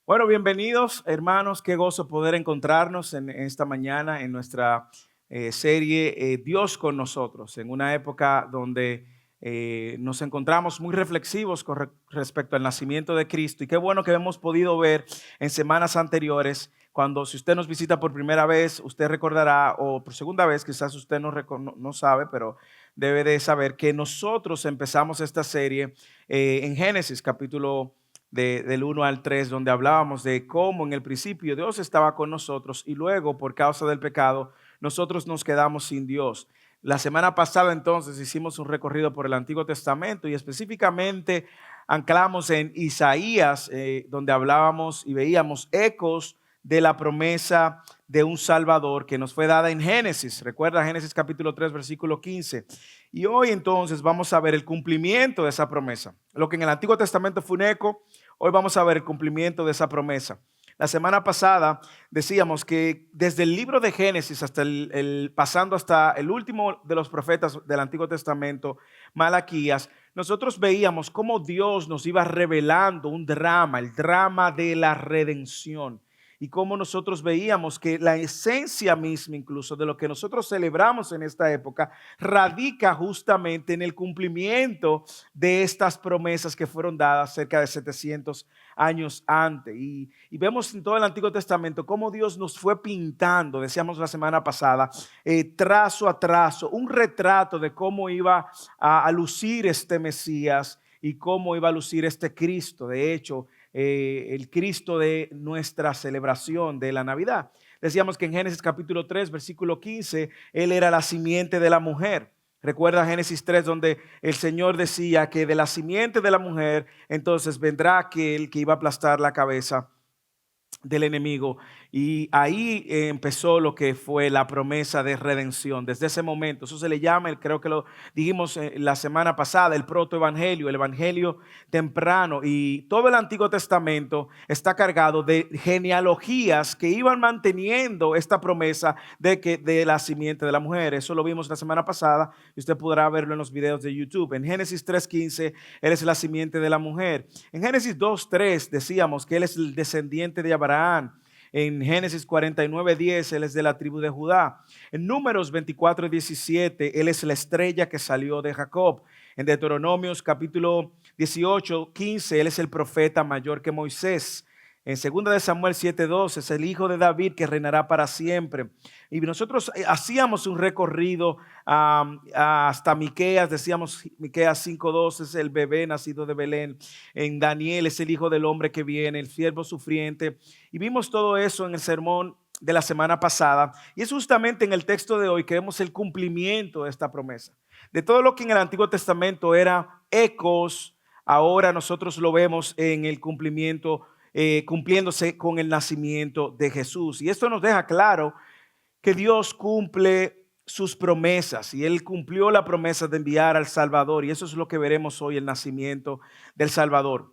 Bueno, bienvenidos hermanos, qué gozo poder encontrarnos en esta mañana en nuestra serie Dios con nosotros, en una época donde nos encontramos muy reflexivos con respecto al nacimiento de Cristo y qué bueno que hemos podido ver en semanas anteriores, cuando si usted nos visita por primera vez, usted recordará, o por segunda vez, quizás usted no sabe, pero debe de saber que nosotros empezamos esta serie en Génesis capítulo del 1 al 3, donde hablábamos de cómo en el principio Dios estaba con nosotros y luego por causa del pecado nosotros nos quedamos sin Dios. La semana pasada entonces hicimos un recorrido por el Antiguo Testamento y específicamente anclamos en Isaías, donde hablábamos y veíamos ecos de la promesa de un Salvador que nos fue dada en Génesis. Recuerda Génesis capítulo 3, versículo 15. Y hoy entonces vamos a ver el cumplimiento de esa promesa. Lo que en el Antiguo Testamento fue un eco, hoy vamos a ver el cumplimiento de esa promesa. La semana pasada decíamos que desde el libro de Génesis hasta pasando hasta el último de los profetas del Antiguo Testamento, Malaquías, nosotros veíamos cómo Dios nos iba revelando un drama, el drama de la redención. Y cómo nosotros veíamos que la esencia misma incluso de lo que nosotros celebramos en esta época radica justamente en el cumplimiento de estas promesas que fueron dadas cerca de 700 años antes. Y vemos en todo el Antiguo Testamento cómo Dios nos fue pintando, decíamos la semana pasada, trazo a trazo, un retrato de cómo iba a lucir este Mesías y cómo iba a lucir este Cristo. De hecho, el Cristo de nuestra celebración de la Navidad. Decíamos que en Génesis capítulo 3, versículo 15, Él era la simiente de la mujer. Recuerda Génesis 3, donde el Señor decía que de la simiente de la mujer, entonces vendrá aquel que iba a aplastar la cabeza del enemigo. Y ahí empezó lo que fue la promesa de redención. Desde ese momento, eso se le llama, creo que lo dijimos la semana pasada, el protoevangelio, el evangelio temprano. Y todo el Antiguo Testamento está cargado de genealogías que iban manteniendo esta promesa de que de la simiente de la mujer. Eso lo vimos la semana pasada y usted podrá verlo en los videos de YouTube. En Génesis 3:15, Él es la simiente de la mujer. En Génesis 2:3 decíamos que Él es el descendiente de Abraham. En Génesis 49:10, Él es de la tribu de Judá. En Números 24:17, Él es la estrella que salió de Jacob. En Deuteronomios capítulo 18:15, Él es el profeta mayor que Moisés. En 2 de Samuel 7:2 es el hijo de David que reinará para siempre. Y nosotros hacíamos un recorrido hasta Miqueas, decíamos Miqueas 5:2 es el bebé nacido de Belén. En Daniel es el hijo del hombre que viene, el siervo sufriente. Y vimos todo eso en el sermón de la semana pasada. Y es justamente en el texto de hoy que vemos el cumplimiento de esta promesa. De todo lo que en el Antiguo Testamento era ecos, ahora nosotros lo vemos en el cumplimiento, cumpliéndose con el nacimiento de Jesús. Y esto nos deja claro que Dios cumple sus promesas y Él cumplió la promesa de enviar al Salvador. Y eso es lo que veremos hoy, el nacimiento del Salvador.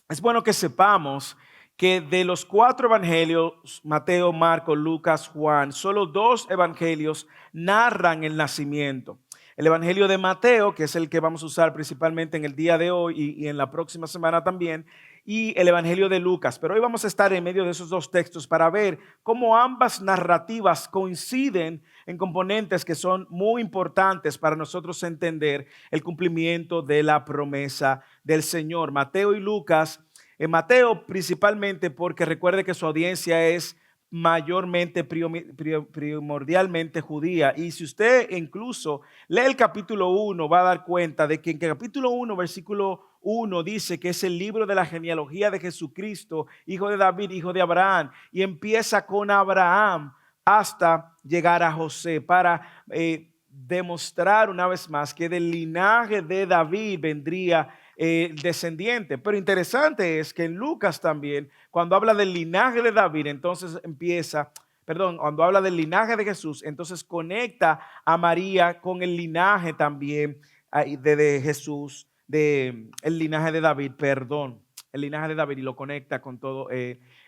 Es bueno que sepamos que de los 4 evangelios, Mateo, Marcos, Lucas, Juan, solo 2 evangelios narran el nacimiento. El evangelio de Mateo, que es el que vamos a usar principalmente en el día de hoy y en la próxima semana también, y el evangelio de Lucas. Pero hoy vamos a estar en medio de esos 2 textos para ver cómo ambas narrativas coinciden en componentes que son muy importantes para nosotros entender el cumplimiento de la promesa del Señor. Mateo y Lucas, en Mateo principalmente porque recuerde que su audiencia es mayormente, primordialmente judía. Y si usted incluso lee el capítulo 1, va a dar cuenta de que en el capítulo 1, versículo 1 dice que es el libro de la genealogía de Jesucristo, hijo de David, hijo de Abraham, y empieza con Abraham hasta llegar a José para demostrar una vez más que del linaje de David vendría descendiente. Pero interesante es que en Lucas también, cuando habla del linaje de David, entonces cuando habla del linaje de Jesús, entonces conecta a María con el linaje también de Jesús, el linaje de David, el linaje de David, y lo conecta con todo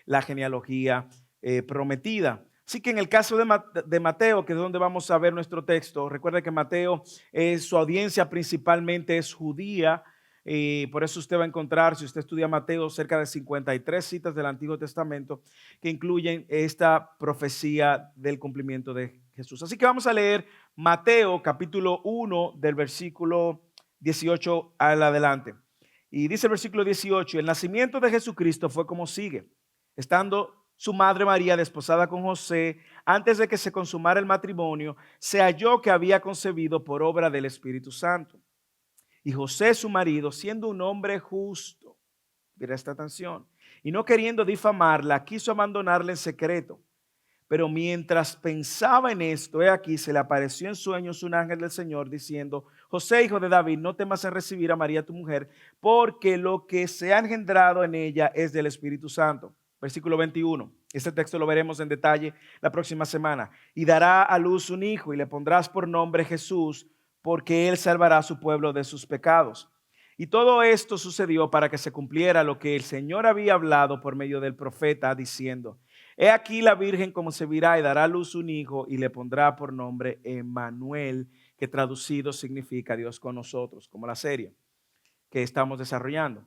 la genealogía prometida. Así que en el caso de Mateo, que es donde vamos a ver nuestro texto, recuerda que Mateo, su audiencia principalmente es judía. y por eso usted va a encontrar, si usted estudia Mateo, cerca de 53 citas del Antiguo Testamento que incluyen esta profecía del cumplimiento de Jesús. Así que vamos a leer Mateo capítulo 1 del versículo 18 al adelante. Y dice el versículo 18, el nacimiento de Jesucristo fue como sigue. Estando su madre María desposada con José, antes de que se consumara el matrimonio, se halló que había concebido por obra del Espíritu Santo. Y José, su marido, siendo un hombre justo, mira esta atención, y no queriendo difamarla, quiso abandonarla en secreto. Pero mientras pensaba en esto, he aquí, se le apareció en sueños un ángel del Señor diciendo, José, hijo de David, no temas en recibir a María tu mujer, porque lo que se ha engendrado en ella es del Espíritu Santo. Versículo 21. Este texto lo veremos en detalle la próxima semana. Y dará a luz un hijo y le pondrás por nombre Jesús, porque él salvará a su pueblo de sus pecados. Y todo esto sucedió para que se cumpliera lo que el Señor había hablado por medio del profeta, diciendo, he aquí la virgen concebirá y dará a luz un hijo y le pondrá por nombre Emmanuel, que traducido significa Dios con nosotros, como la serie que estamos desarrollando.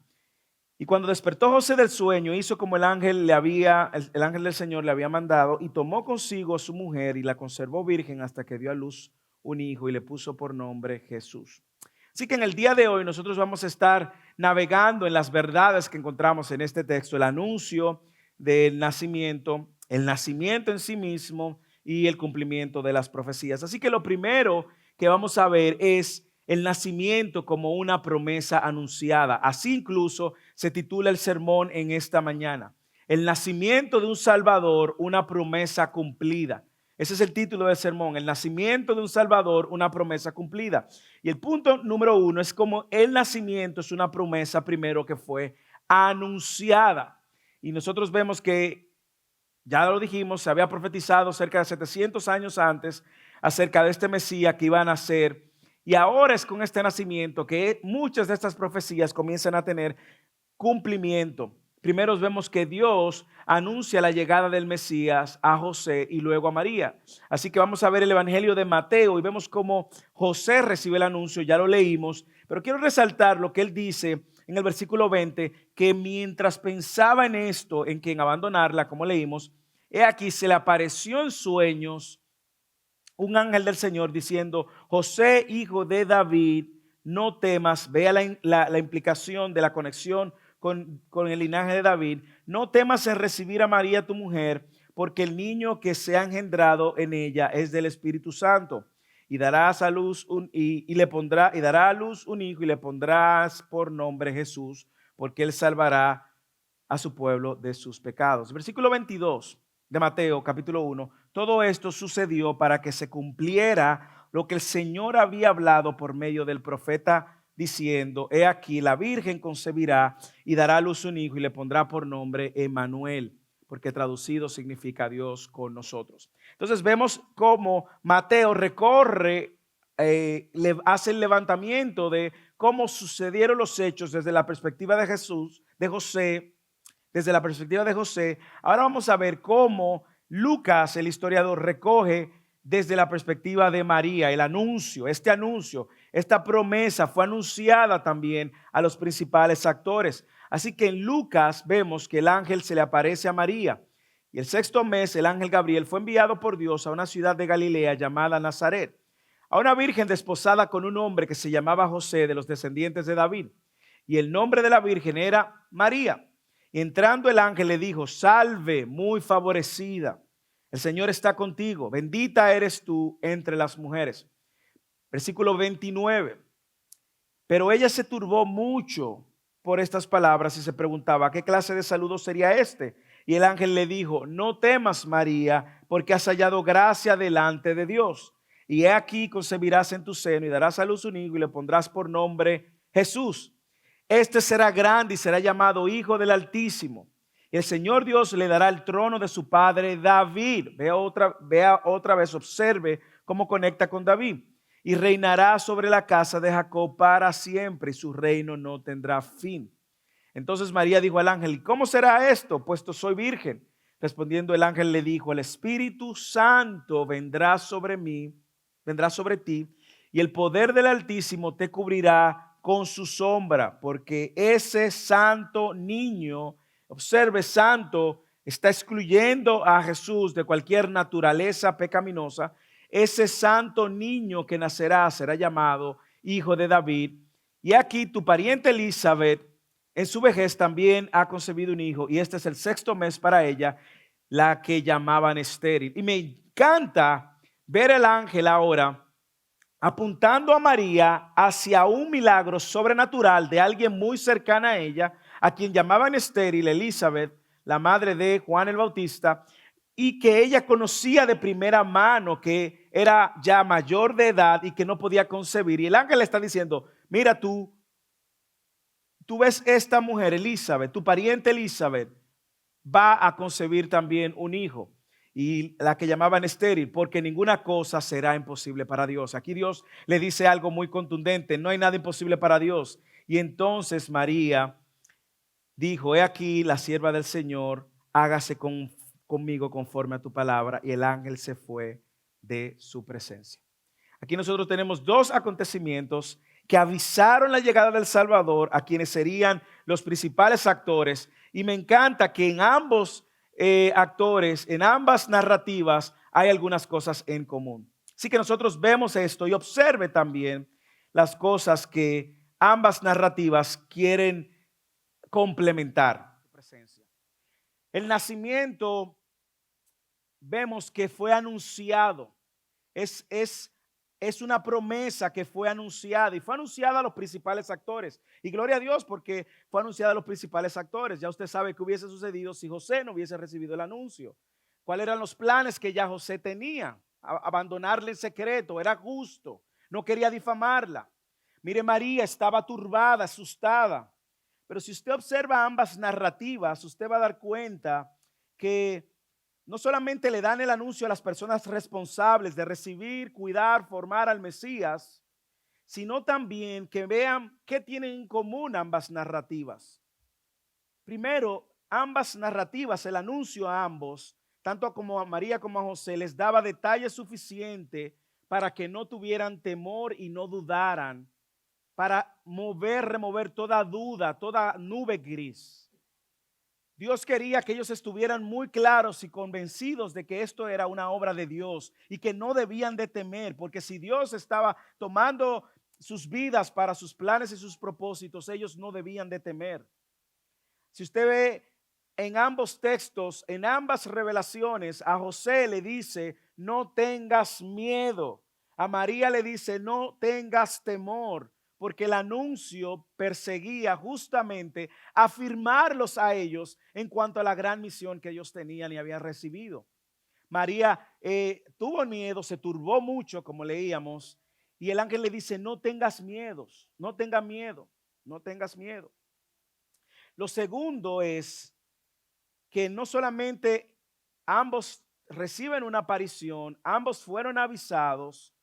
Y cuando despertó José del sueño, hizo como el ángel el ángel del Señor le había mandado, y tomó consigo a su mujer y la conservó virgen hasta que dio a luz un hijo y le puso por nombre Jesús. Así que en el día de hoy nosotros vamos a estar navegando en las verdades que encontramos en este texto, el anuncio del nacimiento, el nacimiento en sí mismo y el cumplimiento de las profecías. Así que lo primero que vamos a ver es el nacimiento como una promesa anunciada. Así incluso se titula el sermón en esta mañana. El nacimiento de un Salvador, una promesa cumplida. Ese es el título del sermón, el nacimiento de un Salvador, una promesa cumplida. Y el punto número uno es como el nacimiento es una promesa primero que fue anunciada. Y nosotros vemos que, ya lo dijimos, se había profetizado cerca de 700 años antes acerca de este Mesías que iba a nacer. Y ahora es con este nacimiento que muchas de estas profecías comienzan a tener cumplimiento. Primero vemos que Dios anuncia la llegada del Mesías a José y luego a María. Así que vamos a ver el Evangelio de Mateo y vemos cómo José recibe el anuncio, ya lo leímos, pero quiero resaltar lo que él dice en el versículo 20, que mientras pensaba en esto, en abandonarla, como leímos, he aquí se le apareció en sueños un ángel del Señor diciendo, José, hijo de David, no temas. Vea la implicación de la conexión con el linaje de David. No temas en recibir a María tu mujer, porque el niño que se ha engendrado en ella es del Espíritu Santo. Y darás a luz y dará a luz un hijo y le pondrás por nombre Jesús, porque él salvará a su pueblo de sus pecados. Versículo 22 de Mateo capítulo 1. Todo esto sucedió para que se cumpliera lo que el Señor había hablado por medio del profeta diciendo, he aquí la virgen concebirá y dará a luz un hijo y le pondrá por nombre Emmanuel, porque traducido significa Dios con nosotros. Entonces vemos cómo Mateo recorre, hace el levantamiento de cómo sucedieron los hechos desde la perspectiva de Jesús, de José, desde la perspectiva de José. Ahora vamos a ver cómo Lucas, el historiador, recoge desde la perspectiva de María el anuncio, esta promesa fue anunciada también a los principales actores. Así que en Lucas vemos que el ángel se le aparece a María. Y el sexto mes el ángel Gabriel fue enviado por Dios a una ciudad de Galilea llamada Nazaret, a una virgen desposada con un hombre que se llamaba José, de los descendientes de David. Y el nombre de la virgen era María. Y entrando el ángel le dijo, salve, muy favorecida, el Señor está contigo, bendita eres tú entre las mujeres. Versículo 29. Pero ella se turbó mucho por estas palabras y se preguntaba, ¿qué clase de saludo sería este? Y el ángel le dijo, no temas, María, porque has hallado gracia delante de Dios. Y he aquí concebirás en tu seno y darás a luz un hijo y le pondrás por nombre Jesús. Este será grande y será llamado Hijo del Altísimo. Y el Señor Dios le dará el trono de su padre David. Vea otra vez, observe cómo conecta con David. Y reinará sobre la casa de Jacob para siempre y su reino no tendrá fin. Entonces María dijo al ángel, ¿cómo será esto? Puesto soy virgen. Respondiendo el ángel le dijo, el Espíritu Santo vendrá sobre ti y el poder del Altísimo te cubrirá con su sombra, porque ese santo niño, observe, santo, está excluyendo a Jesús de cualquier naturaleza pecaminosa. Ese santo niño que nacerá será llamado hijo de David. Y aquí tu pariente Elizabeth en su vejez también ha concebido un hijo, y este es el 6º mes para ella, la que llamaban estéril. Y me encanta ver el ángel ahora apuntando a María hacia un milagro sobrenatural de alguien muy cercana a ella, a quien llamaban estéril, Elizabeth, la madre de Juan el Bautista, y que ella conocía de primera mano que era ya mayor de edad y que no podía concebir. Y el ángel le está diciendo, mira tú ves esta mujer, Elizabeth, tu pariente Elizabeth, va a concebir también un hijo, y la que llamaban estéril, porque ninguna cosa será imposible para Dios. Aquí Dios le dice algo muy contundente, no hay nada imposible para Dios. Y entonces María dijo, he aquí la sierva del Señor, hágase conmigo conforme a tu palabra. Y el ángel se fue de su presencia. Aquí nosotros tenemos 2 acontecimientos que avisaron la llegada del Salvador a quienes serían los principales actores. Y me encanta que en ambos actores, en ambas narrativas, hay algunas cosas en común. Así que nosotros vemos esto y observe también las cosas que ambas narrativas quieren complementar. El nacimiento, vemos que fue anunciado. Es una promesa que fue anunciada, y fue anunciada a los principales actores. Y gloria a Dios porque fue anunciada a los principales actores. Ya usted sabe qué hubiese sucedido si José no hubiese recibido el anuncio. ¿Cuáles eran los planes que ya José tenía? Abandonarle el secreto, era justo, no quería difamarla. Mire, María estaba turbada, asustada. Pero si usted observa ambas narrativas, usted va a dar cuenta que no solamente le dan el anuncio a las personas responsables de recibir, cuidar, formar al Mesías, sino también que vean qué tienen en común ambas narrativas. Primero, ambas narrativas, el anuncio a ambos, tanto como a María como a José, les daba detalles suficientes para que no tuvieran temor y no dudaran, para remover toda duda, toda nube gris. Dios quería que ellos estuvieran muy claros y convencidos de que esto era una obra de Dios y que no debían de temer, porque si Dios estaba tomando sus vidas para sus planes y sus propósitos, ellos no debían de temer. Si usted ve en ambos textos, en ambas revelaciones, a José le dice, no tengas miedo. A María le dice, no tengas temor, porque el anuncio perseguía justamente afirmarlos a ellos en cuanto a la gran misión que ellos tenían y habían recibido. María tuvo miedo, se turbó mucho, como leíamos, y el ángel le dice, no tengas miedos, no tengas miedo, no tengas miedo. Lo segundo es que no solamente ambos reciben una aparición, ambos fueron avisados,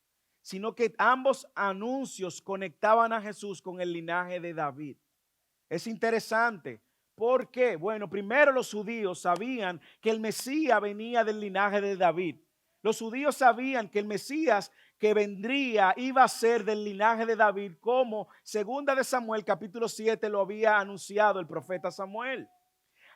sino que ambos anuncios conectaban a Jesús con el linaje de David. Es interesante. ¿Por qué? Bueno, primero los judíos sabían que el Mesías venía del linaje de David. Los judíos sabían que el Mesías que vendría iba a ser del linaje de David, como 2 de Samuel capítulo 7 lo había anunciado el profeta Samuel.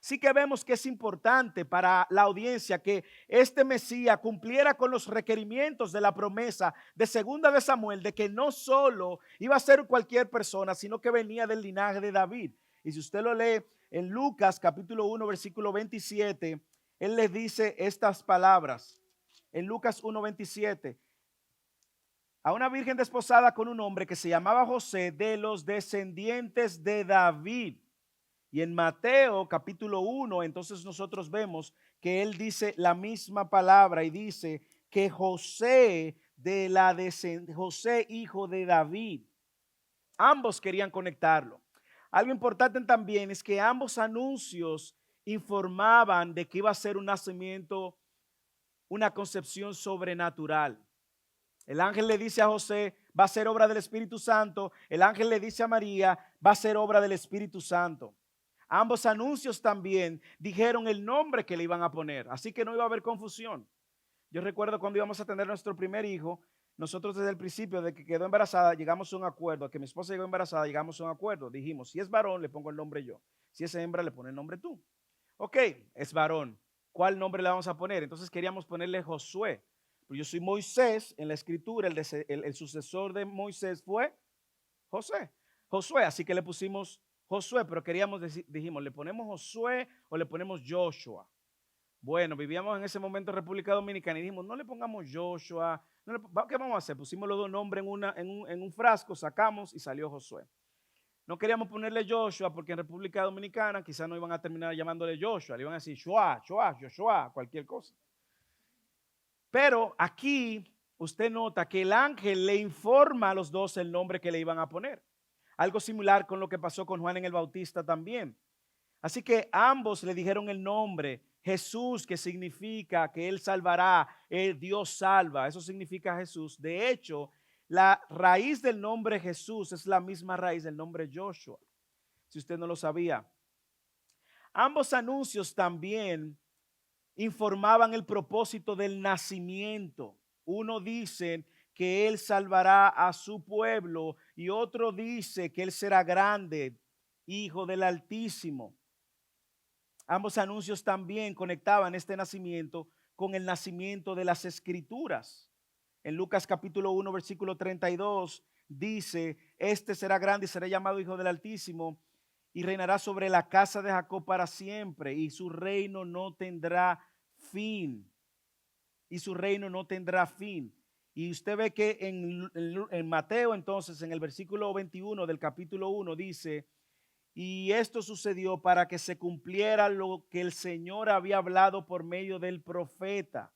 Sí que vemos que es importante para la audiencia que este Mesías cumpliera con los requerimientos de la promesa de 2 de Samuel, de que no solo iba a ser cualquier persona, sino que venía del linaje de David. Y si usted lo lee en Lucas capítulo 1 versículo 27, él les dice estas palabras. En Lucas 1:27, a una virgen desposada con un hombre que se llamaba José, de los descendientes de David. Y en Mateo capítulo 1, entonces nosotros vemos que él dice la misma palabra y dice que José José hijo de David. Ambos querían conectarlo. Algo importante también es que ambos anuncios informaban de que iba a ser un nacimiento, una concepción sobrenatural. El ángel le dice a José, va a ser obra del Espíritu Santo. El ángel le dice a María, va a ser obra del Espíritu Santo. Ambos anuncios también dijeron el nombre que le iban a poner, así que no iba a haber confusión. Yo recuerdo cuando íbamos a tener nuestro primer hijo, nosotros desde el principio de que quedó embarazada, llegamos a un acuerdo, que mi esposa llegó embarazada, llegamos a un acuerdo. Dijimos, si es varón, le pongo el nombre yo. Si es hembra, le pone el nombre tú. Ok, es varón. ¿Cuál nombre le vamos a poner? Entonces queríamos ponerle Josué. Pero yo soy Moisés, en la escritura, el sucesor de Moisés fue José. Josué, así que le pusimos Josué, pero queríamos decir, dijimos, ¿le ponemos Josué o le ponemos Joshua? Bueno, vivíamos en ese momento en República Dominicana y dijimos, no le pongamos Joshua. ¿Qué vamos a hacer? Pusimos los dos nombres en un frasco, sacamos y salió Josué. No queríamos ponerle Joshua porque en República Dominicana quizás no iban a terminar llamándole Joshua, le iban a decir Shua, Joshua, cualquier cosa. Pero aquí usted nota que el ángel le informa a los dos el nombre que le iban a poner. Algo similar con lo que pasó con Juan en el Bautista también. Así que ambos le dijeron el nombre Jesús, que significa que Él salvará, Dios salva. Eso significa Jesús. De hecho, la raíz del nombre Jesús es la misma raíz del nombre Joshua, si usted no lo sabía. Ambos anuncios también informaban el propósito del nacimiento. Uno dice que Él salvará a su pueblo y otro dice que Él será grande, hijo del Altísimo. Ambos anuncios también conectaban este nacimiento con el nacimiento de las Escrituras. En Lucas capítulo 1, versículo 32 dice, este será grande y será llamado Hijo del Altísimo y reinará sobre la casa de Jacob para siempre y su reino no tendrá fin. Y su reino no tendrá fin. Y usted ve que en Mateo entonces, en el versículo 21 del capítulo 1 dice, y esto sucedió para que se cumpliera lo que el Señor había hablado por medio del profeta.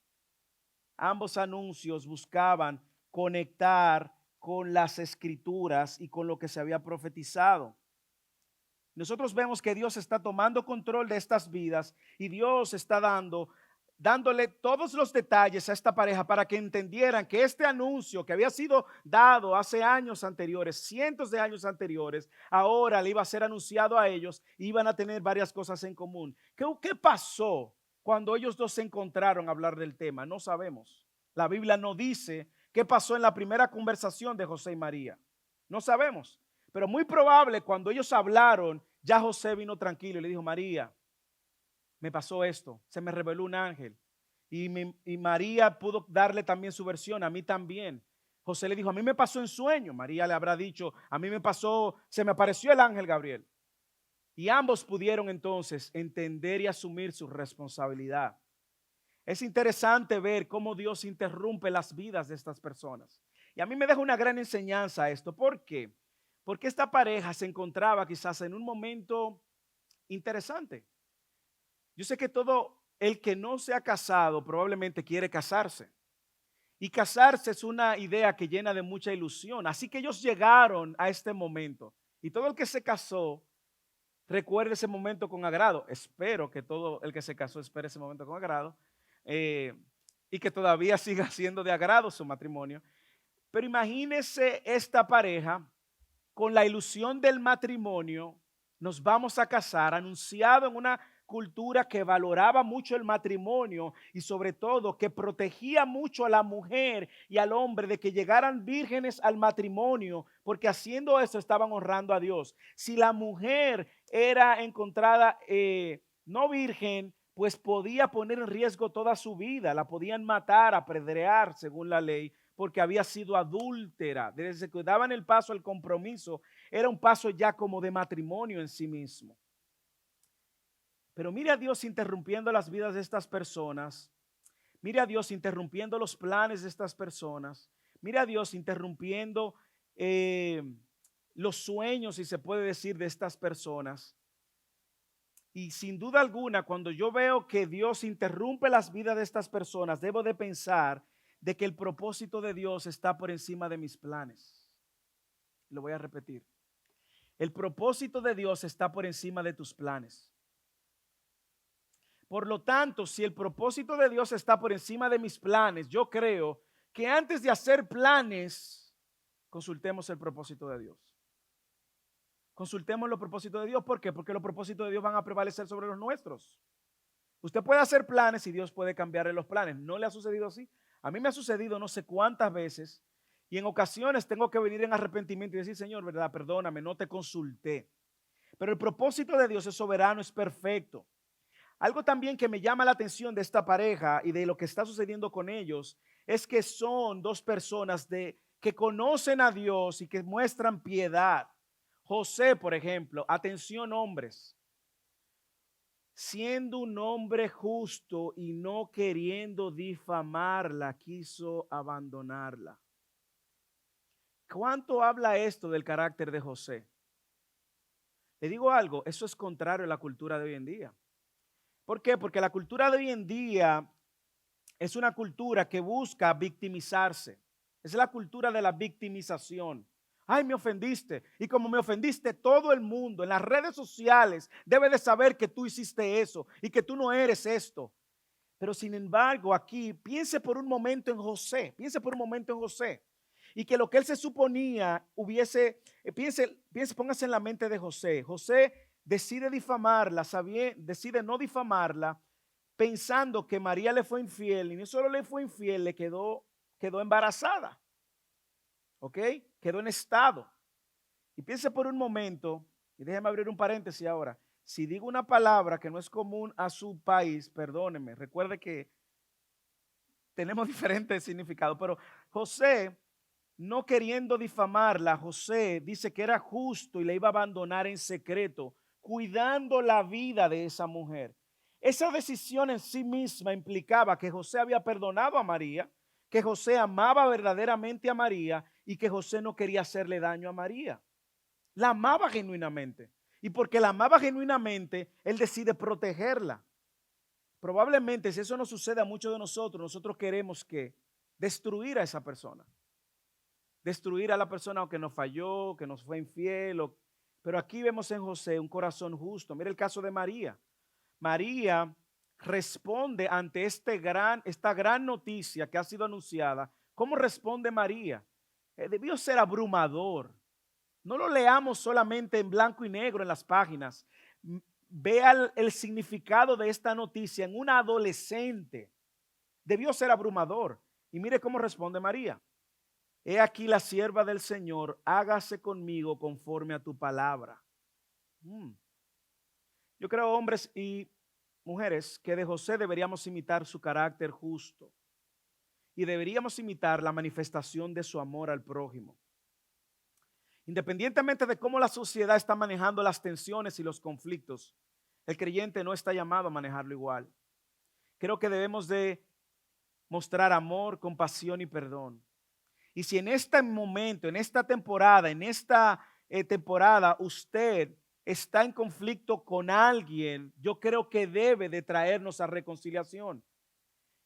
Ambos anuncios buscaban conectar con las escrituras y con lo que se había profetizado. Nosotros vemos que Dios está tomando control de estas vidas y Dios está dándole todos los detalles a esta pareja para que entendieran que este anuncio que había sido dado hace años anteriores, cientos de años anteriores, ahora le iba a ser anunciado a ellos y iban a tener varias cosas en común. ¿Qué pasó cuando ellos dos se encontraron a hablar del tema? No sabemos. La Biblia no dice qué pasó en la primera conversación de José y María. No sabemos. Pero muy probable cuando ellos hablaron, ya José vino tranquilo y le dijo, María, me pasó esto, se me reveló un ángel. Y María pudo darle también su versión, a mí también. José le dijo, a mí me pasó en sueño. María le habrá dicho, a mí me pasó, se me apareció el ángel Gabriel. Y ambos pudieron entonces entender y asumir su responsabilidad. Es interesante ver cómo Dios interrumpe las vidas de estas personas. Y a mí me deja una gran enseñanza esto. ¿Por qué? Porque esta pareja se encontraba quizás en un momento interesante. Yo sé que todo el que no se ha casado probablemente quiere casarse. Y casarse es una idea que llena de mucha ilusión. Así que ellos llegaron a este momento. Y todo el que se casó recuerde ese momento con agrado. Espero que todo el que se casó espere ese momento con agrado. Y que todavía siga siendo de agrado su matrimonio. Pero imagínese esta pareja con la ilusión del matrimonio, nos vamos a casar, anunciado en una cultura que valoraba mucho el matrimonio y sobre todo que protegía mucho a la mujer y al hombre de que llegaran vírgenes al matrimonio, porque haciendo eso estaban honrando a Dios. Si la mujer era encontrada no virgen, pues podía poner en riesgo toda su vida, la podían matar, apedrear según la ley, porque había sido adúltera. Desde que daban el paso al compromiso, era un paso ya como de matrimonio en sí mismo. Pero mire a Dios interrumpiendo las vidas de estas personas. Mire a Dios interrumpiendo los planes de estas personas. Mire a Dios interrumpiendo los sueños, si se puede decir, de estas personas. Y sin duda alguna, cuando yo veo que Dios interrumpe las vidas de estas personas, debo de pensar de que el propósito de Dios está por encima de mis planes. Lo voy a repetir. El propósito de Dios está por encima de tus planes. Por lo tanto, si el propósito de Dios está por encima de mis planes, yo creo que antes de hacer planes, consultemos el propósito de Dios. Consultemos los propósitos de Dios. ¿Por qué? Porque los propósitos de Dios van a prevalecer sobre los nuestros. Usted puede hacer planes y Dios puede cambiarle los planes. ¿No le ha sucedido así? A mí me ha sucedido no sé cuántas veces Y en ocasiones tengo que venir en arrepentimiento y decir, Señor, verdad, perdóname, no te consulté. Pero el propósito de Dios es soberano, es perfecto. Algo también que me llama la atención de esta pareja y de lo que está sucediendo con ellos es que son dos personas que conocen a Dios y que muestran piedad. José, por ejemplo, atención hombres, siendo un hombre justo y no queriendo difamarla, quiso abandonarla. ¿Cuánto habla esto del carácter de José? Le digo algo, eso es contrario a la cultura de hoy en día. ¿Por qué? Porque la cultura de hoy en día es una cultura que busca victimizarse. Es la cultura de la victimización. Ay, me ofendiste. Y como me ofendiste, todo el mundo en las redes sociales debe de saber que tú hiciste eso y que tú no eres esto. Pero sin embargo, aquí piense por un momento en José. Piense por un momento en José. Y que lo que él se suponía hubiese, póngase en la mente de José. José decide difamarla, decide no difamarla, pensando que María le fue infiel. Y no solo le fue infiel, quedó embarazada. ¿Ok? Quedó en estado. Y piense por un momento, y déjeme abrir un paréntesis ahora. Si digo una palabra que no es común a su país, perdóneme. Recuerde que tenemos diferentes significados, pero José, no queriendo difamarla, José dice que era justo y le iba a abandonar en secreto, cuidando la vida de esa mujer. Esa decisión en sí misma implicaba que José había perdonado a María, que José amaba verdaderamente a María y que José no quería hacerle daño a María. La amaba genuinamente. Y porque la amaba genuinamente, él decide protegerla. Probablemente si eso no sucede a muchos de nosotros, nosotros queremos que destruir a esa persona. Destruir a la persona que nos falló, que nos fue infiel. Pero aquí vemos en José un corazón justo. Mira el caso de María. María responde ante esta gran noticia que ha sido anunciada. ¿Cómo responde María? Debió ser abrumador. No lo leamos solamente en blanco y negro en las páginas. Vea el significado de esta noticia en una adolescente. Debió ser abrumador. Y mire cómo responde María. He aquí la sierva del Señor, hágase conmigo conforme a tu palabra. Yo creo, hombres y mujeres, que de José deberíamos imitar su carácter justo y deberíamos imitar la manifestación de su amor al prójimo. Independientemente de cómo la sociedad está manejando las tensiones y los conflictos, el creyente no está llamado a manejarlo igual. Creo que debemos de mostrar amor, compasión y perdón. Y si en este momento, en esta temporada usted está en conflicto con alguien, yo creo que debe de traernos a reconciliación.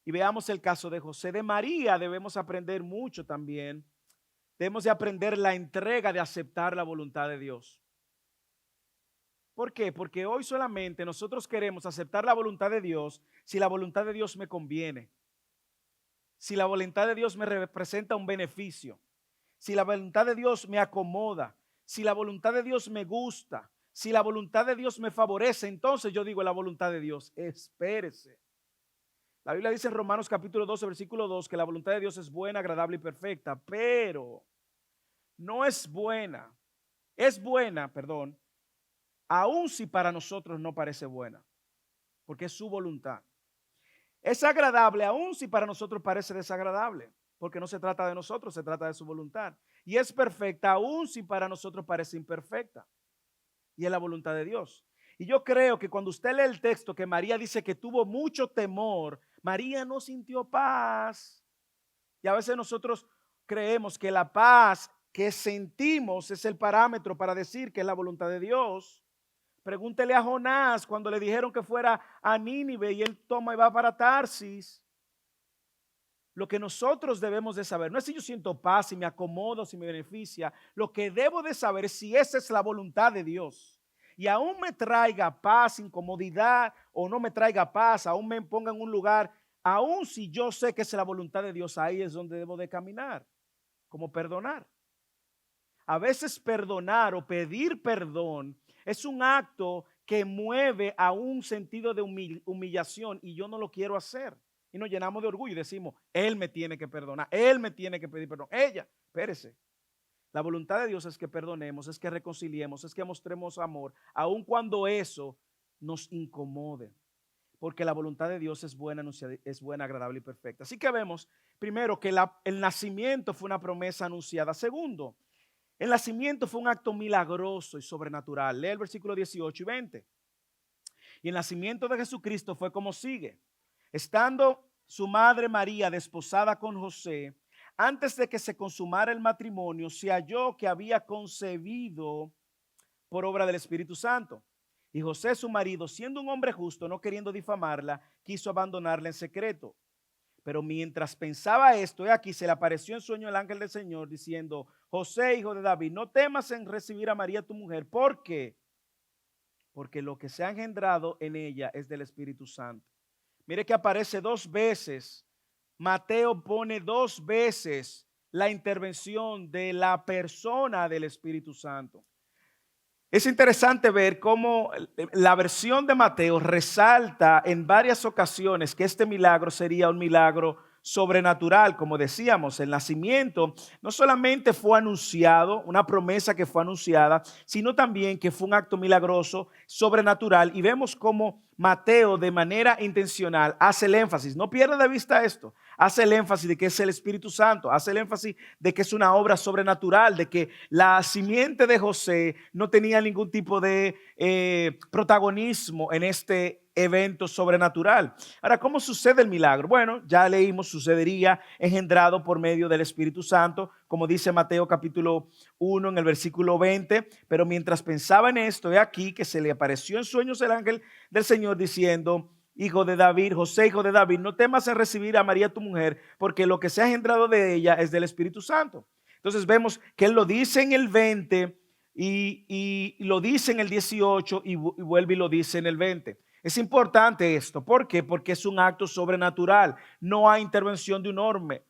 Y veamos el caso de José. De María debemos aprender mucho también. Debemos de aprender la entrega de aceptar la voluntad de Dios. ¿Por qué? Porque hoy solamente nosotros queremos aceptar la voluntad de Dios si la voluntad de Dios me conviene. Si la voluntad de Dios me representa un beneficio, si la voluntad de Dios me acomoda, si la voluntad de Dios me gusta, si la voluntad de Dios me favorece, entonces yo digo la voluntad de Dios, espérese. La Biblia dice en Romanos capítulo 12, versículo 2, que la voluntad de Dios es buena, agradable y perfecta, pero no es buena, perdón, aun si para nosotros no parece buena, porque es su voluntad. Es agradable aun si para nosotros parece desagradable, porque no se trata de nosotros, se trata de su voluntad. Y es perfecta aun si para nosotros parece imperfecta. Y es la voluntad de Dios. Y yo creo que cuando usted lee el texto que María dice que tuvo mucho temor, María no sintió paz. Y a veces nosotros creemos que la paz que sentimos es el parámetro para decir que es la voluntad de Dios. Pregúntele a Jonás cuando le dijeron que fuera a Nínive y él toma y va para Tarsis. Lo que nosotros debemos de saber no es si yo siento paz, si me acomodo, si me beneficia. Lo que debo de saber es si esa es la voluntad de Dios. Y aún me traiga paz, incomodidad o no me traiga paz, aún me ponga en un lugar, aún si yo sé que es la voluntad de Dios, ahí es donde debo de caminar, como perdonar. A veces perdonar o pedir perdón es un acto que mueve a un sentido de humillación y yo no lo quiero hacer. y nos llenamos de orgullo y decimos, Él me tiene que perdonar, Él me tiene que pedir perdón. Ella, espérese. La voluntad de Dios es que perdonemos, es que reconciliemos, es que mostremos amor, aun cuando eso nos incomode. Porque la voluntad de Dios es buena, agradable y perfecta. Así que vemos, primero, que el nacimiento fue una promesa anunciada. Segundo, el nacimiento fue un acto milagroso y sobrenatural. Lee el versículo 18 y 20. Y el nacimiento de Jesucristo fue como sigue. Estando su madre María desposada con José, antes de que se consumara el matrimonio, se halló que había concebido por obra del Espíritu Santo. Y José, su marido, siendo un hombre justo, no queriendo difamarla, quiso abandonarla en secreto. Pero mientras pensaba esto, he aquí se le apareció en sueño el ángel del Señor diciendo, José, hijo de David, no temas en recibir a María tu mujer. ¿Por qué? Porque lo que se ha engendrado en ella es del Espíritu Santo. Mire que aparece 2 veces. Mateo pone 2 veces la intervención de la persona del Espíritu Santo. Es interesante ver cómo la versión de Mateo resalta en varias ocasiones que este milagro sería un milagro sobrenatural. Como decíamos, el nacimiento no solamente fue anunciado, una promesa que fue anunciada, sino también que fue un acto milagroso, sobrenatural. Y vemos cómo Mateo de manera intencional hace el énfasis, no pierda de vista esto, hace el énfasis de que es el Espíritu Santo, hace el énfasis de que es una obra sobrenatural, de que la simiente de José no tenía ningún tipo de protagonismo en este evento sobrenatural. Ahora, ¿cómo sucede el milagro? Bueno, ya leímos, sucedería engendrado por medio del Espíritu Santo, como dice Mateo capítulo 1 en el versículo 20, pero mientras pensaba en esto, he aquí que se le apareció en sueños el ángel del Señor diciendo, hijo de David, José, hijo de David, no temas en recibir a María tu mujer, porque lo que se ha engendrado de ella es del Espíritu Santo. Entonces vemos que él lo dice en el 20 y lo dice en el 18 y vuelve y lo dice en el 20. Es importante esto. ¿Por qué? Porque es un acto sobrenatural. No hay intervención de un hombre.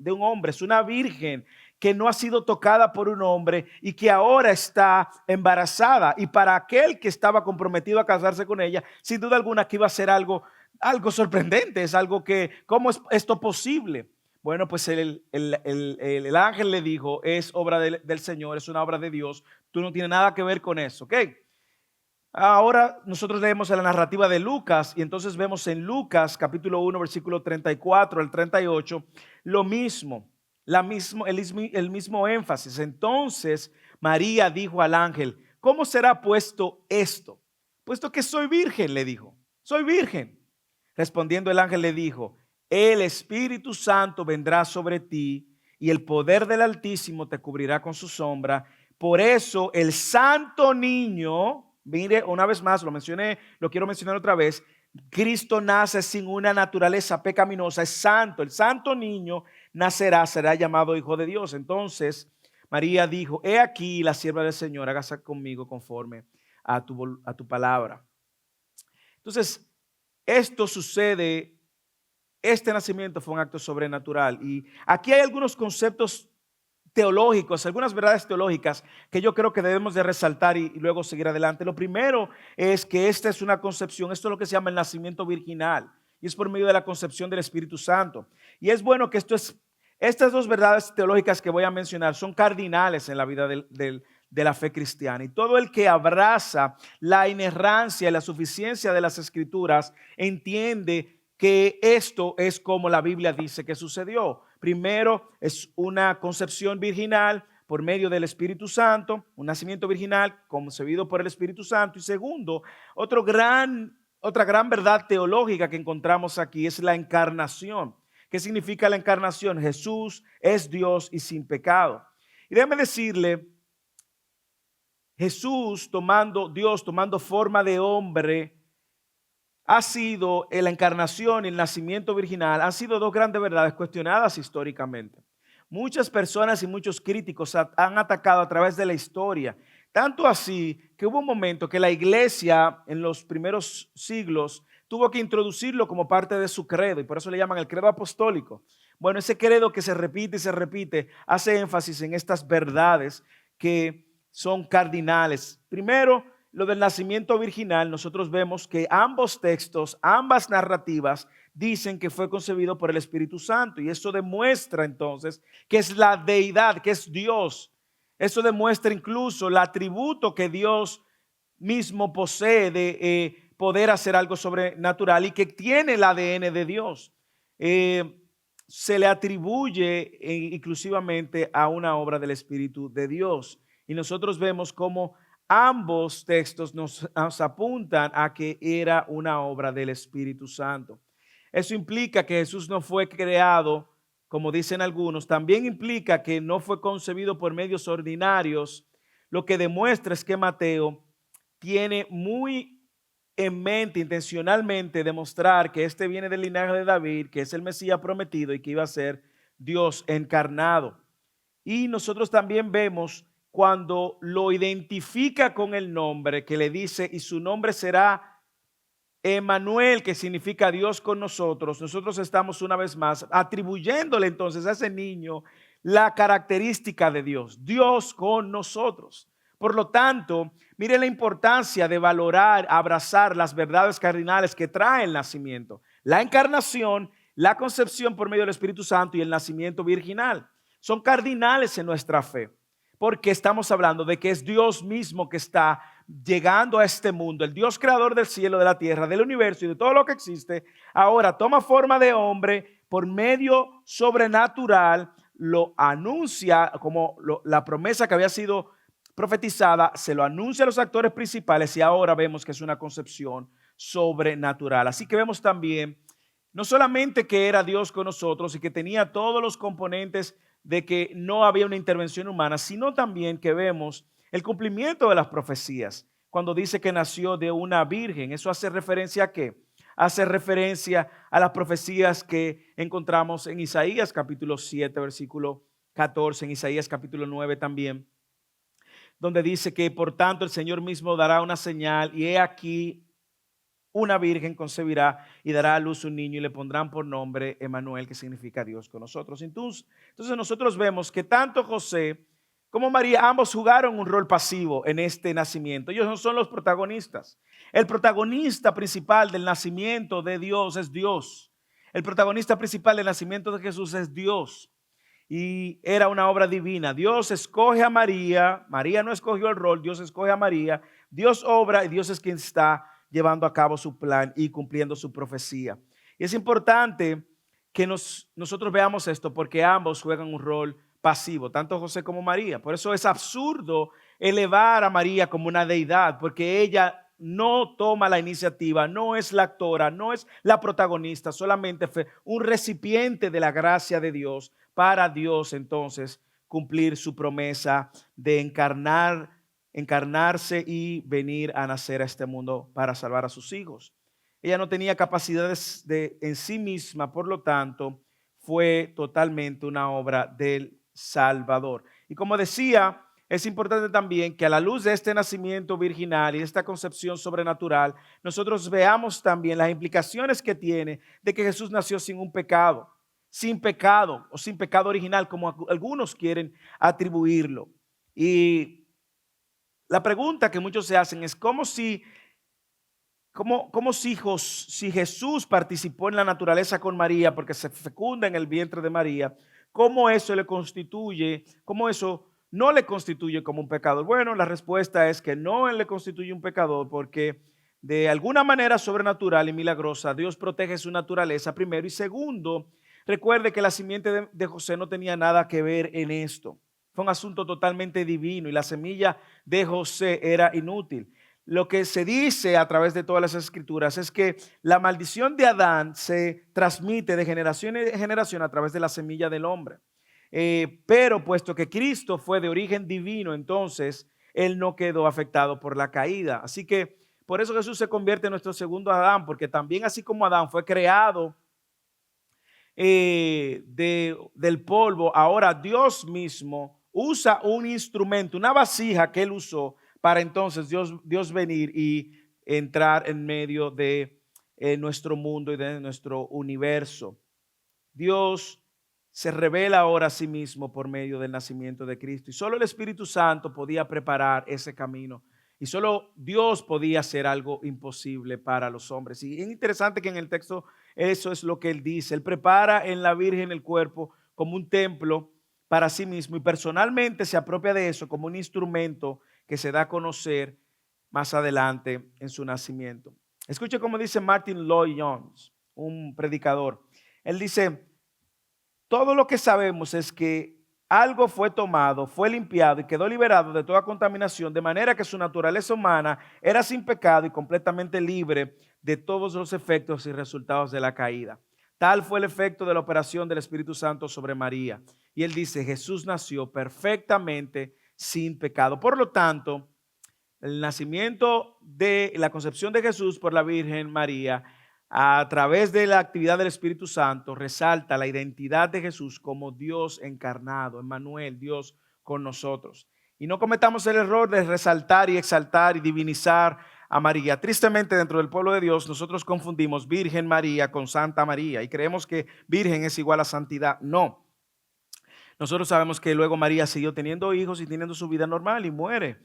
Es una virgen que no ha sido tocada por un hombre y que ahora está embarazada. Y para aquel que estaba comprometido a casarse con ella, sin duda alguna que iba a ser algo sorprendente. Es algo que, ¿cómo es esto posible? Bueno, pues el ángel le dijo, es obra del Señor, es una obra de Dios. Tú no tienes nada que ver con eso, ¿ok? Ahora nosotros leemos la narrativa de Lucas y entonces vemos en Lucas capítulo 1 versículo 34 al 38 lo mismo, el mismo énfasis. Entonces María dijo al ángel, ¿cómo será puesto esto? Puesto que soy virgen, le dijo, soy virgen. Respondiendo el ángel le dijo, el Espíritu Santo vendrá sobre ti y el poder del Altísimo te cubrirá con su sombra. Por eso el santo niño, mire, una vez más, lo mencioné, lo quiero mencionar otra vez. Cristo nace sin una naturaleza pecaminosa, es santo. El santo niño nacerá, será llamado Hijo de Dios. Entonces María dijo, he aquí la sierva del Señor, hágase conmigo conforme a tu palabra. Entonces, esto sucede, este nacimiento fue un acto sobrenatural. Y aquí hay algunos conceptos teológicos, algunas verdades teológicas que yo creo que debemos de resaltar y luego seguir adelante. Lo primero es que esta es una concepción, esto es lo que se llama el nacimiento virginal y es por medio de la concepción del Espíritu Santo. Y es bueno que estas 2 verdades teológicas que voy a mencionar son cardinales en la vida de la fe cristiana. Y todo el que abraza la inerrancia y la suficiencia de las Escrituras entiende que esto es como la Biblia dice que sucedió. Primero, es una concepción virginal por medio del Espíritu Santo, un nacimiento virginal concebido por el Espíritu Santo. Y segundo, otra gran verdad teológica que encontramos aquí es la encarnación. ¿Qué significa la encarnación? Jesús es Dios y sin pecado. Y déjeme decirle, Dios tomando forma de hombre, ha sido la encarnación y el nacimiento virginal, han sido 2 grandes verdades cuestionadas históricamente. Muchas personas y muchos críticos han atacado a través de la historia, tanto así que hubo un momento que la iglesia en los primeros siglos tuvo que introducirlo como parte de su credo y por eso le llaman el credo apostólico. Bueno, ese credo que se repite y se repite hace énfasis en estas verdades que son cardinales. Primero, lo del nacimiento virginal, nosotros vemos que ambos textos, ambas narrativas, dicen que fue concebido por el Espíritu Santo. Y eso demuestra entonces que es la deidad, que es Dios. Eso demuestra incluso el atributo que Dios mismo posee de poder hacer algo sobrenatural y que tiene el ADN de Dios. Se le atribuye inclusivamente a una obra del Espíritu de Dios. Y nosotros vemos cómo ambos textos nos apuntan a que era una obra del Espíritu Santo. Eso implica que Jesús no fue creado, como dicen algunos. También implica que no fue concebido por medios ordinarios. Lo que demuestra es que Mateo tiene muy en mente intencionalmente demostrar que este viene del linaje de David, que es el Mesías prometido y que iba a ser Dios encarnado. Y nosotros también vemos cuando lo identifica con el nombre, que le dice, y su nombre será Emmanuel, que significa Dios con nosotros. Nosotros estamos una vez más atribuyéndole entonces a ese niño la característica de Dios, Dios con nosotros. Por lo tanto, mire la importancia de valorar, abrazar las verdades cardinales que trae el nacimiento, la encarnación, la concepción por medio del Espíritu Santo y el nacimiento virginal. Son cardinales en nuestra fe, porque estamos hablando de que es Dios mismo que está llegando a este mundo, el Dios creador del cielo, de la tierra, del universo y de todo lo que existe. Ahora toma forma de hombre por medio sobrenatural, lo anuncia como la promesa que había sido profetizada, se lo anuncia a los actores principales y ahora vemos que es una concepción sobrenatural. Así que vemos también no solamente que era Dios con nosotros y que tenía todos los componentes de que no había una intervención humana, sino también que vemos el cumplimiento de las profecías. Cuando dice que nació de una virgen, ¿eso hace referencia a qué? Hace referencia a las profecías que encontramos en Isaías capítulo 7, versículo 14, en Isaías capítulo 9 también, donde dice que por tanto el Señor mismo dará una señal y he aquí una virgen concebirá y dará a luz un niño y le pondrán por nombre Emmanuel, que significa Dios con nosotros. Entonces nosotros vemos que tanto José como María, ambos jugaron un rol pasivo en este nacimiento. Ellos no son los protagonistas. El protagonista principal del nacimiento de Dios es Dios. El protagonista principal del nacimiento de Jesús es Dios. Y era una obra divina. Dios escoge a María. María no escogió el rol, Dios escoge a María. Dios obra y Dios es quien está llevando a cabo su plan y cumpliendo su profecía. Y es importante que nosotros veamos esto porque ambos juegan un rol pasivo, tanto José como María. Por eso es absurdo elevar a María como una deidad, porque ella no toma la iniciativa, no es la actora, no es la protagonista, solamente fue un recipiente de la gracia de Dios para Dios entonces cumplir su promesa de encarnarse y venir a nacer a este mundo para salvar a sus hijos. Ella no tenía capacidades en sí misma, por lo tanto, fue totalmente una obra del Salvador. Y como decía, es importante también que a la luz de este nacimiento virginal y esta concepción sobrenatural, nosotros veamos también las implicaciones que tiene de que Jesús nació sin un pecado, sin pecado o sin pecado original, como algunos quieren atribuirlo. Y la pregunta que muchos se hacen es si Jesús participó en la naturaleza con María porque se fecunda en el vientre de María, ¿cómo eso le constituye, cómo eso no le constituye como un pecador? Bueno, la respuesta es que no le constituye un pecador porque de alguna manera sobrenatural y milagrosa Dios protege su naturaleza primero y segundo, recuerde que la simiente de José no tenía nada que ver en esto. Fue un asunto totalmente divino y la semilla de José era inútil. Lo que se dice a través de todas las escrituras es que la maldición de Adán se transmite de generación en generación a través de la semilla del hombre. Pero puesto que Cristo fue de origen divino, entonces Él no quedó afectado por la caída. Así que por eso Jesús se convierte en nuestro segundo Adán, porque también así como Adán fue creado del polvo, ahora Dios mismo usa un instrumento, una vasija que Él usó para entonces Dios venir y entrar en medio de nuestro mundo y de nuestro universo. Dios se revela ahora a sí mismo por medio del nacimiento de Cristo y solo el Espíritu Santo podía preparar ese camino y solo Dios podía hacer algo imposible para los hombres. Y es interesante que en el texto eso es lo que él dice. Él prepara en la Virgen el cuerpo como un templo para sí mismo y personalmente se apropia de eso como un instrumento que se da a conocer más adelante en su nacimiento. Escuche cómo dice Martin Lloyd Jones, un predicador. Él dice, todo lo que sabemos es que algo fue tomado, fue limpiado y quedó liberado de toda contaminación, de manera que su naturaleza humana era sin pecado y completamente libre de todos los efectos y resultados de la caída. Tal fue el efecto de la operación del Espíritu Santo sobre María. Y él dice, Jesús nació perfectamente sin pecado. Por lo tanto, el nacimiento de la concepción de Jesús por la Virgen María a través de la actividad del Espíritu Santo resalta la identidad de Jesús como Dios encarnado, Emmanuel, Dios con nosotros. Y no cometamos el error de resaltar y exaltar y divinizar a María. Tristemente, dentro del pueblo de Dios, nosotros confundimos Virgen María con Santa María y creemos que Virgen es igual a santidad. No. Nosotros sabemos que luego María siguió teniendo hijos y teniendo su vida normal y muere,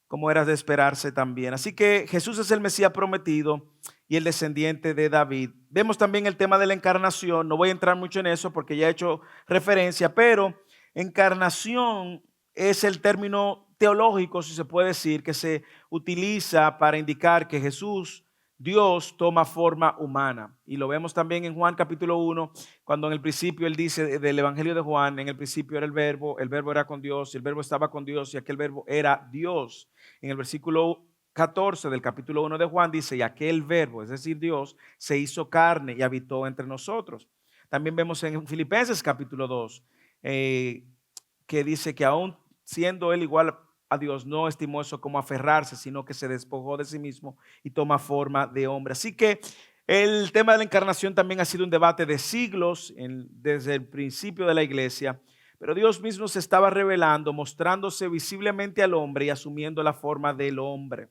como era de esperarse también. Así que Jesús es el Mesías prometido y el descendiente de David. Vemos también el tema de la encarnación. No voy a entrar mucho en eso porque ya he hecho referencia, pero encarnación es el término teológico, si se puede decir, que se utiliza para indicar que Jesús, Dios, toma forma humana. Y lo vemos también en Juan capítulo 1, cuando en el principio él dice del Evangelio de Juan, en el principio era el verbo era con Dios, y el verbo estaba con Dios, y aquel verbo era Dios. En el versículo 14 del capítulo 1 de Juan dice, y aquel verbo, es decir, Dios, se hizo carne y habitó entre nosotros. También vemos en Filipenses capítulo 2, que dice que aún siendo él igual a Dios, no estimó eso como aferrarse, sino que se despojó de sí mismo y toma forma de hombre. Así que el tema de la encarnación también ha sido un debate de siglos desde el principio de la iglesia, pero Dios mismo se estaba revelando, mostrándose visiblemente al hombre y asumiendo la forma del hombre.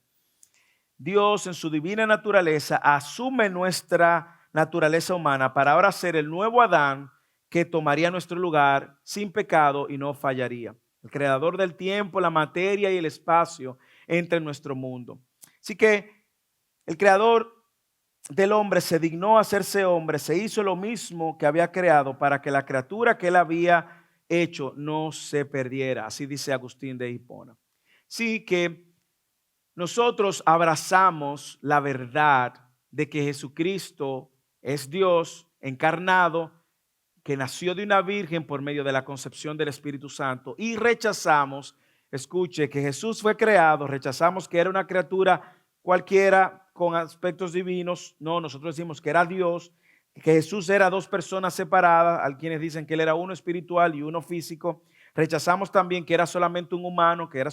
Dios en su divina naturaleza asume nuestra naturaleza humana para ahora ser el nuevo Adán que tomaría nuestro lugar sin pecado y no fallaría. El creador del tiempo, la materia y el espacio entra en nuestro mundo. Así que el creador del hombre se dignó a hacerse hombre, se hizo lo mismo que había creado para que la criatura que él había hecho no se perdiera. Así dice Agustín de Hipona. Sí que nosotros abrazamos la verdad de que Jesucristo es Dios encarnado, que nació de una virgen por medio de la concepción del Espíritu Santo y rechazamos, escuche, que Jesús fue creado, rechazamos que era una criatura cualquiera con aspectos divinos. No, nosotros decimos que era Dios, que Jesús era dos personas separadas, hay quienes dicen que él era uno espiritual y uno físico. Rechazamos también que era solamente un humano, que era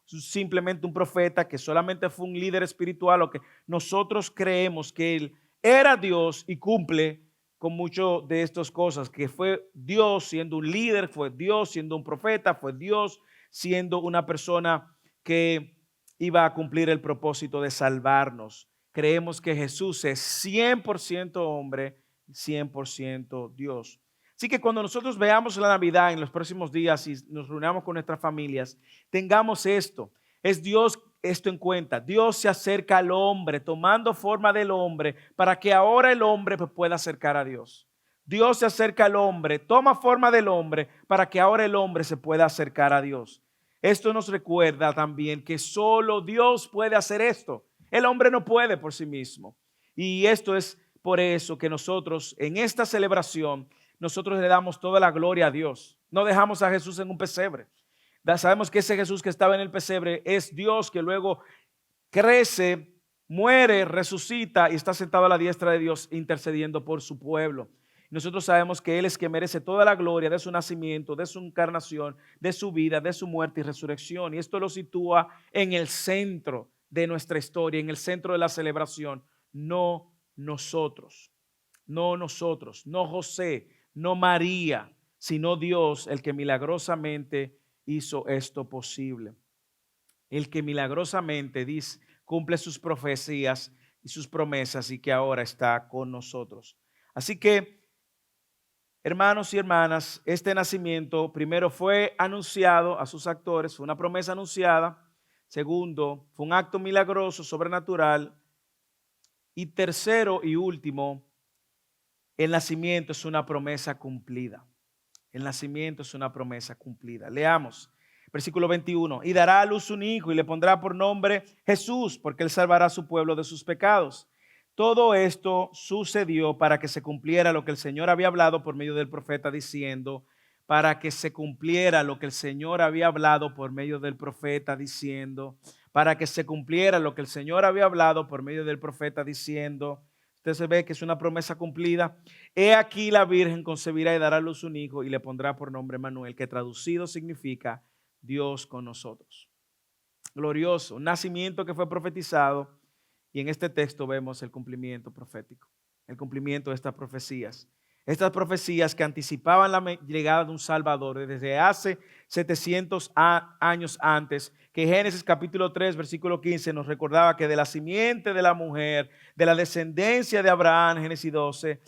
simplemente un profeta, que solamente fue un líder espiritual, o que nosotros creemos que él era Dios y cumple con muchas de estas cosas, que fue Dios siendo un líder, fue Dios siendo un profeta, fue Dios siendo una persona que iba a cumplir el propósito de salvarnos. Creemos que Jesús es 100% hombre, 100% Dios. Así que cuando nosotros veamos la Navidad en los próximos días y nos reunamos con nuestras familias, tengamos esto. Es Dios esto en cuenta. Dios se acerca al hombre, tomando forma del hombre, para que ahora el hombre pueda acercar a Dios. Dios se acerca al hombre, toma forma del hombre, para que ahora el hombre se pueda acercar a Dios. Esto nos recuerda también que solo Dios puede hacer esto. El hombre no puede por sí mismo. Y esto es por eso que nosotros en esta celebración, nosotros le damos toda la gloria a Dios. No dejamos a Jesús en un pesebre. Sabemos que ese Jesús que estaba en el pesebre es Dios que luego crece, muere, resucita y está sentado a la diestra de Dios intercediendo por su pueblo. Nosotros sabemos que Él es que merece toda la gloria de su nacimiento, de su encarnación, de su vida, de su muerte y resurrección. Y esto lo sitúa en el centro de nuestra historia, en el centro de la celebración. No nosotros, no José, no María, sino Dios el que milagrosamente hizo esto posible. El que milagrosamente cumple sus profecías y sus promesas y que ahora está con nosotros. Así que, hermanos y hermanas, este nacimiento primero fue anunciado a sus actores, fue una promesa anunciada. Segundo, fue un acto milagroso, sobrenatural. Y tercero y último, el nacimiento es una promesa cumplida. El nacimiento es una promesa cumplida. Leamos. Versículo 21. Y dará a luz un hijo y le pondrá por nombre Jesús, porque él salvará a su pueblo de sus pecados. Todo esto sucedió para que se cumpliera lo que el Señor había hablado por medio del profeta diciendo, para que se cumpliera lo que el Señor había hablado por medio del profeta diciendo, para que se cumpliera lo que el Señor había hablado por medio del profeta diciendo. Usted se ve que es una promesa cumplida. He aquí la Virgen concebirá y dará a luz un hijo y le pondrá por nombre Manuel, que traducido significa Dios con nosotros. Glorioso, un nacimiento que fue profetizado y en este texto vemos el cumplimiento profético, el cumplimiento de estas profecías. Estas profecías que anticipaban la llegada de un Salvador desde hace 700 años antes, que Génesis capítulo 3, versículo 15 nos recordaba que de la simiente de la mujer, de la descendencia de Abraham, Génesis 12,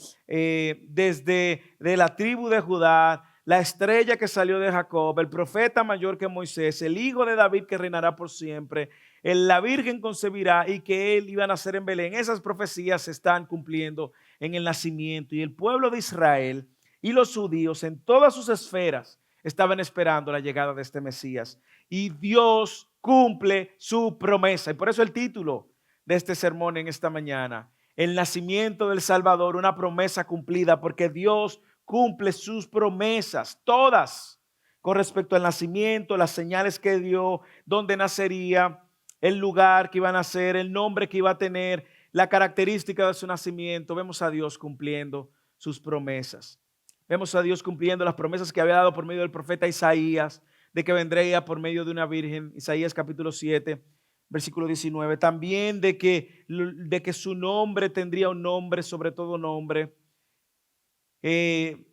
desde de la tribu de Judá, la estrella que salió de Jacob, el profeta mayor que Moisés, el hijo de David que reinará por siempre, la Virgen concebirá y que él iba a nacer en Belén. Esas profecías se están cumpliendo en el nacimiento y el pueblo de Israel y los judíos en todas sus esferas estaban esperando la llegada de este Mesías. Y Dios cumple su promesa. Y por eso el título de este sermón en esta mañana, el nacimiento del Salvador, una promesa cumplida, porque Dios cumple sus promesas, todas, con respecto al nacimiento, las señales que dio, dónde nacería, el lugar que iba a nacer, el nombre que iba a tener, la característica de su nacimiento. Vemos a Dios cumpliendo sus promesas. Vemos a Dios cumpliendo las promesas que había dado por medio del profeta Isaías, de que vendría por medio de una virgen, Isaías capítulo 7, versículo 19. También de que su nombre tendría un nombre sobre todo nombre.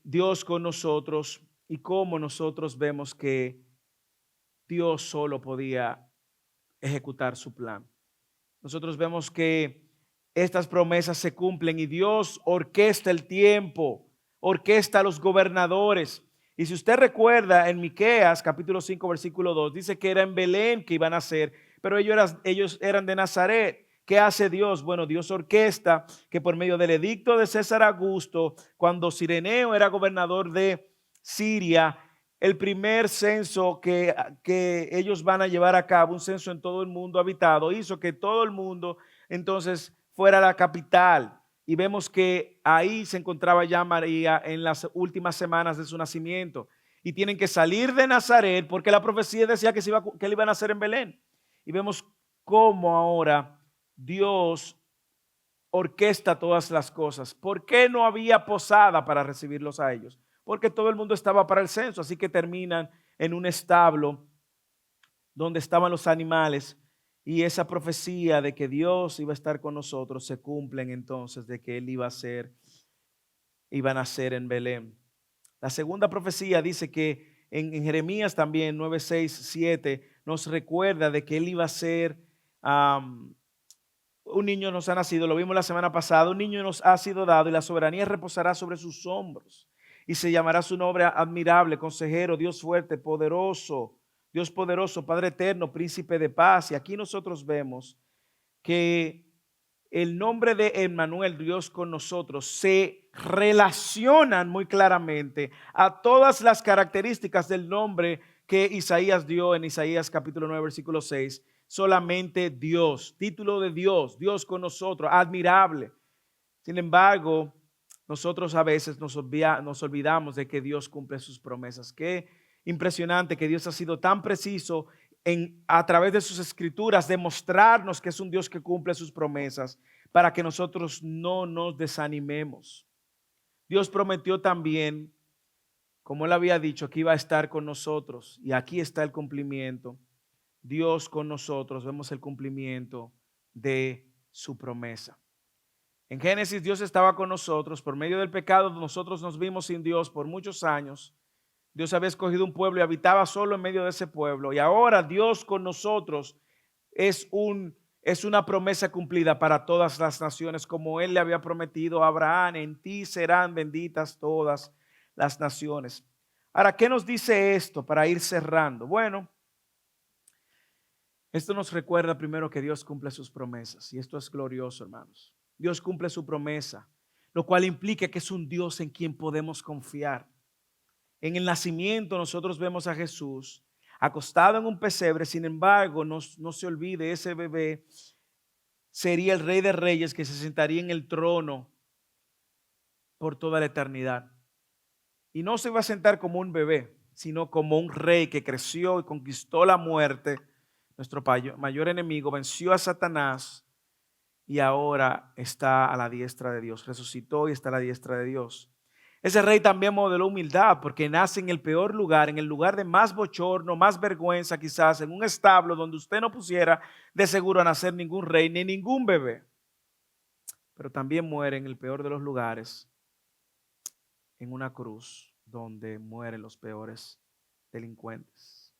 Dios con nosotros y cómo nosotros vemos que Dios solo podía ejecutar su plan. Nosotros vemos que estas promesas se cumplen y Dios orquesta el tiempo, orquesta a los gobernadores. Y si usted recuerda en Miqueas capítulo 5 versículo 2, dice que era en Belén que iban a nacer, pero ellos eran de Nazaret. ¿Qué hace Dios? Bueno, Dios orquesta que por medio del edicto de César Augusto, cuando Cireneo era gobernador de Siria, el primer censo que ellos van a llevar a cabo, un censo en todo el mundo habitado, hizo que todo el mundo entonces fuera a la capital. Y vemos que ahí se encontraba ya María en las últimas semanas de su nacimiento. Y tienen que salir de Nazaret porque la profecía decía que él iba a nacer en Belén. Y vemos cómo ahora Dios orquesta todas las cosas. ¿Por qué no había posada para recibirlos a ellos? Porque todo el mundo estaba para el censo, así que terminan en un establo donde estaban los animales y esa profecía de que Dios iba a estar con nosotros se cumplen entonces de que Él iba a nacer en Belén. La segunda profecía dice que en Jeremías también 9, 6, 7 nos recuerda de que Él iba a ser, un niño nos ha nacido, lo vimos la semana pasada, un niño nos ha sido dado y la soberanía reposará sobre sus hombros. Y se llamará su nombre admirable, consejero, Dios fuerte, poderoso, Dios poderoso, Padre eterno, príncipe de paz. Y aquí nosotros vemos que el nombre de Emmanuel, Dios con nosotros, se relacionan muy claramente a todas las características del nombre que Isaías dio en Isaías capítulo 9, versículo 6. Solamente Dios, título de Dios, Dios con nosotros, admirable. Sin embargo, nosotros a veces nos olvidamos de que Dios cumple sus promesas. Qué impresionante que Dios ha sido tan preciso a través de sus escrituras demostrarnos que es un Dios que cumple sus promesas para que nosotros no nos desanimemos. Dios prometió también, como Él había dicho, que iba a estar con nosotros y aquí está el cumplimiento. Dios con nosotros, vemos el cumplimiento de su promesa. En Génesis Dios estaba con nosotros, por medio del pecado nosotros nos vimos sin Dios por muchos años. Dios había escogido un pueblo y habitaba solo en medio de ese pueblo. Y ahora Dios con nosotros es una promesa cumplida para todas las naciones, como Él le había prometido a Abraham: en ti serán benditas todas las naciones. Ahora, ¿qué nos dice esto para ir cerrando? Bueno, Esto nos recuerda primero que Dios cumple sus promesas y esto es glorioso, hermanos. Dios cumple su promesa, lo cual implica que es un Dios en quien podemos confiar. En el nacimiento nosotros vemos a Jesús acostado en un pesebre, sin embargo, no se olvide, ese bebé sería el Rey de Reyes que se sentaría en el trono por toda la eternidad. Y no se va a sentar como un bebé, sino como un rey que creció y conquistó la muerte. Nuestro mayor enemigo venció a Satanás y ahora está a la diestra de Dios. Resucitó y está a la diestra de Dios. Ese rey también modeló humildad porque nace en el peor lugar, en el lugar de más bochorno, más vergüenza quizás, en un establo donde usted no pusiera de seguro a nacer ningún rey ni ningún bebé. Pero también muere en el peor de los lugares, en una cruz donde mueren los peores delincuentes.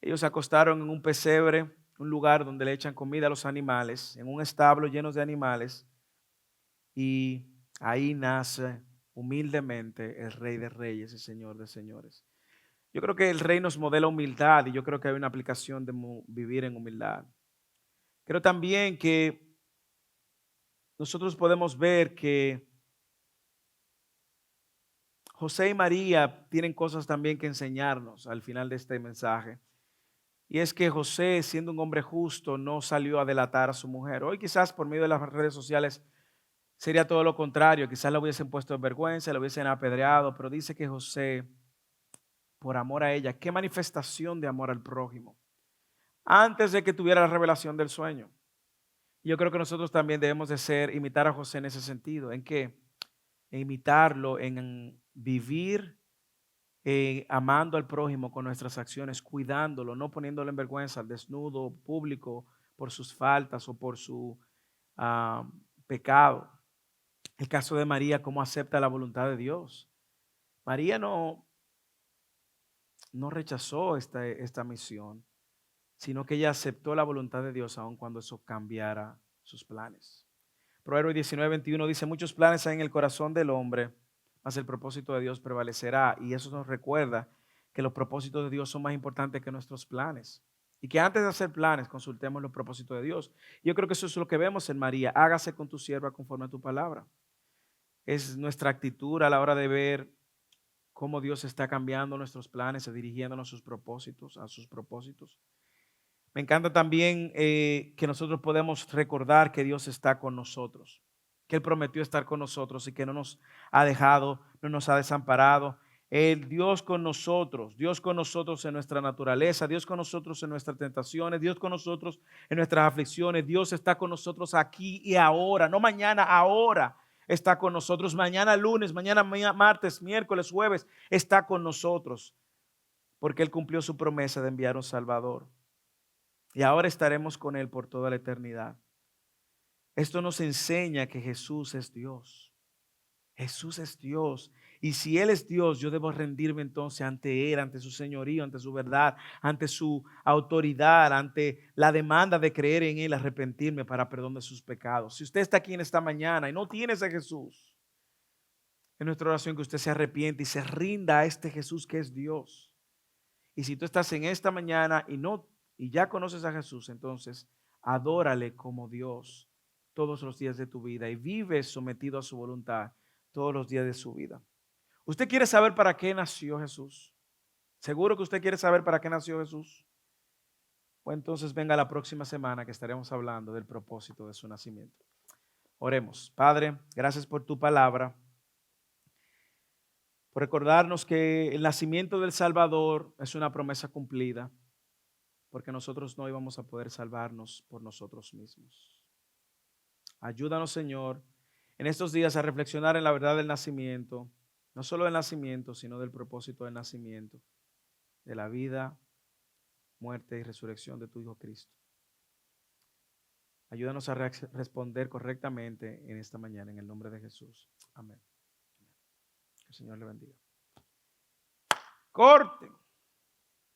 Ellos se acostaron en un pesebre, un lugar donde le echan comida a los animales, en un establo lleno de animales, y ahí nace humildemente el Rey de Reyes y Señor de Señores. Yo creo que el Rey nos modela humildad y yo creo que hay una aplicación de vivir en humildad. Creo también que nosotros podemos ver que José y María tienen cosas también que enseñarnos al final de este mensaje. Y es que José, siendo un hombre justo, no salió a delatar a su mujer. Hoy quizás por medio de las redes sociales sería todo lo contrario. Quizás la hubiesen puesto en vergüenza, la hubiesen apedreado, pero dice que José, por amor a ella, qué manifestación de amor al prójimo, antes de que tuviera la revelación del sueño. Yo creo que nosotros también debemos de imitar a José en ese sentido. ¿En qué? En imitarlo, en vivir amando al prójimo con nuestras acciones, cuidándolo, no poniéndolo en vergüenza al desnudo público por sus faltas o por su ah, pecado. El caso de María, cómo acepta la voluntad de Dios. María no rechazó esta misión, sino que ella aceptó la voluntad de Dios aun cuando eso cambiara sus planes. Proverbios 19:21 dice, muchos planes hay en el corazón del hombre, mas el propósito de Dios prevalecerá. Y eso nos recuerda que los propósitos de Dios son más importantes que nuestros planes. Y que antes de hacer planes, consultemos los propósitos de Dios. Yo creo que eso es lo que vemos en María. Hágase con tu sierva conforme a tu palabra. Es nuestra actitud a la hora de ver cómo Dios está cambiando nuestros planes y dirigiéndonos a sus propósitos. Me encanta también que nosotros podemos recordar que Dios está con nosotros, que Él prometió estar con nosotros y que no nos ha dejado, no nos ha desamparado. Dios con nosotros en nuestra naturaleza, Dios con nosotros en nuestras tentaciones, Dios con nosotros en nuestras aflicciones, Dios está con nosotros aquí y ahora, no mañana, ahora está con nosotros, mañana lunes, mañana martes, miércoles, jueves, está con nosotros, porque Él cumplió su promesa de enviar un Salvador. Y ahora estaremos con Él por toda la eternidad. Esto nos enseña que Jesús es Dios. Jesús es Dios. Y si Él es Dios, yo debo rendirme entonces ante Él, ante su señorío, ante su verdad, ante su autoridad, ante la demanda de creer en Él, arrepentirme para perdón de sus pecados. Si usted está aquí en esta mañana y no tiene a Jesús, es nuestra oración que usted se arrepiente y se rinda a este Jesús que es Dios. Y si tú estás en esta mañana y ya conoces a Jesús, entonces adórale como Dios todos los días de tu vida y vive sometido a su voluntad todos los días de su vida. ¿Usted quiere saber para qué nació Jesús? ¿Seguro que usted quiere saber para qué nació Jesús? Pues entonces venga la próxima semana que estaremos hablando del propósito de su nacimiento. Oremos. Padre, gracias por tu palabra, por recordarnos que el nacimiento del Salvador es una promesa cumplida, porque nosotros no íbamos a poder salvarnos por nosotros mismos. Ayúdanos, Señor, en estos días a reflexionar en la verdad del nacimiento, no solo del nacimiento, sino del propósito del nacimiento, de la vida, muerte y resurrección de tu Hijo Cristo. Ayúdanos a responder correctamente en esta mañana, en el nombre de Jesús. Amén. Que el Señor le bendiga. Corte.